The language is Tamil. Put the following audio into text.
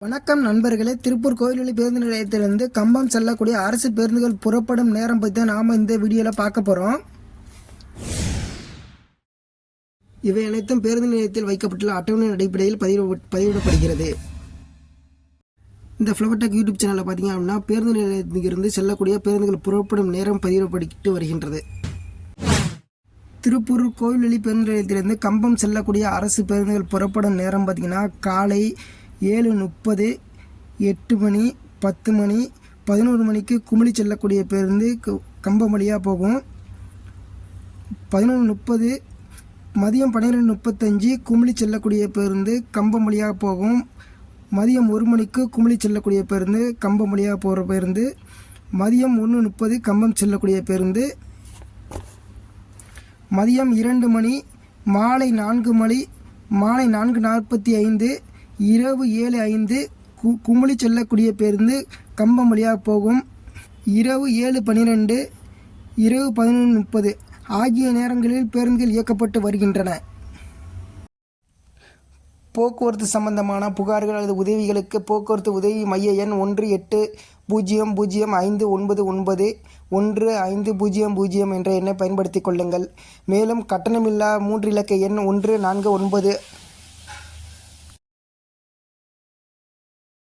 வணக்கம் நண்பர்களே, திருப்பூர் கோயில்வெளி பேருந்து நிலையத்திலிருந்து கம்பம் செல்லக்கூடிய அரசு பேருந்துகள் புறப்படும் நேரம் பற்றி தான் நாம் இந்த வீடியோவில் பார்க்க போகிறோம். இவை அனைத்தும் பேருந்து நிலையத்தில் வைக்கப்பட்டுள்ள அட்டவணை அடிப்படையில் பதிவிடப்படுகிறது. இந்த ஃப்ளவர்டெக் யூடியூப் சேனலில் பார்த்தீங்க அப்படின்னா பேருந்து நிலையத்திலிருந்து செல்லக்கூடிய பேருந்துகள் புறப்படும் நேரம் பதிவிடப்பட்டு வருகின்றது. திருப்பூர் கோயில்வெளி பேருந்து நிலையத்திலிருந்து கம்பம் செல்லக்கூடிய அரசு பேருந்துகள் புறப்படும் நேரம் பார்த்திங்கன்னா காலை 7:30, 8 மணி, 10 மணி, 11 மணிக்கு குமிழி செல்லக்கூடிய பேருந்து கம்பம் வழியாக போகும். 11:30 மதியம் 12:35 குமிழி செல்லக்கூடிய பேருந்து கம்பம் வழியாக போகும். மதியம் 1 மணிக்கு குமிழி செல்லக்கூடிய பேருந்து கம்பம் வழியாக போகிற பேருந்து. மதியம் 1:30 கம்பம் செல்லக்கூடிய பேருந்து. மதியம் 2 மணி, மாலை 4 மணி, மாலை 4:45, இரவு 7:05 குமிழி செல்லக்கூடிய பேருந்து கம்பம் வழியாக போகும். இரவு 7:12, இரவு 11:30 ஆகிய நேரங்களில் பேருந்துகள் இயக்கப்பட்டு வருகின்றன. போக்குவரத்து சம்பந்தமான புகார்கள் அல்லது உதவிகளுக்கு போக்குவரத்து உதவி மைய எண் 180059915000 என்ற எண்ணை பயன்படுத்திக் கொள்ளுங்கள். மேலும் கட்டணமில்லா 3 இலக்க எண் 149